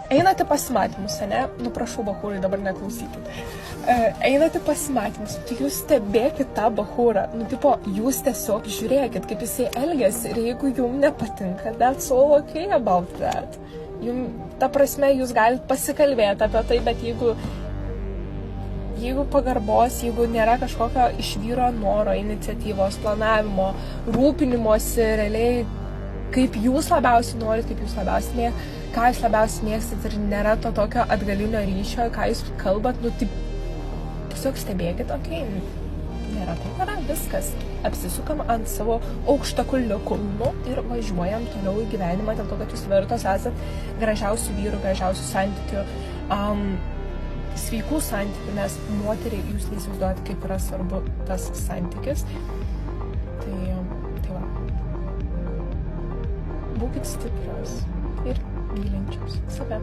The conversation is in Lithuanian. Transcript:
einate pasimatymus, ne? Nu, prašau, bachūrai, dabar neklausykit. Einate pasimatymus, tai jūs stebėkit tą bachūrą. Nu, tipo, jūs tiesiog žiūrėkit, kaip jisai elgiasi ir jeigu jums nepatinka, that's all okay about that. Ta prasme, jūs galite pasikalbėti apie tai, bet jeigu pagarbos, jeigu nėra kažkokio iš vyro noro, iniciatyvos, planavimo, rūpinimosi, realiai, kaip jūs labiausiai norit, kaip jūs labiausiai ką jūs labiausiai mėgstat ir nėra to tokio atgalinio ryšio, ką jūs kalbat, nu, tai tiesiog stebėkit, okei, nėra tai, nėra, viskas. Apsisukam ant savo aukštakulnių kulnų ir važiuojam toliau į gyvenimą, dėl to, kad jūs vertos esat gražiausių vyrų, gražiausių santykių, sveikų santykių, nes moteriai jūs neįsivaizduojat, kaip yra svarbu tas santykis. Tai va. Būkit stiprios ir mylinčios save.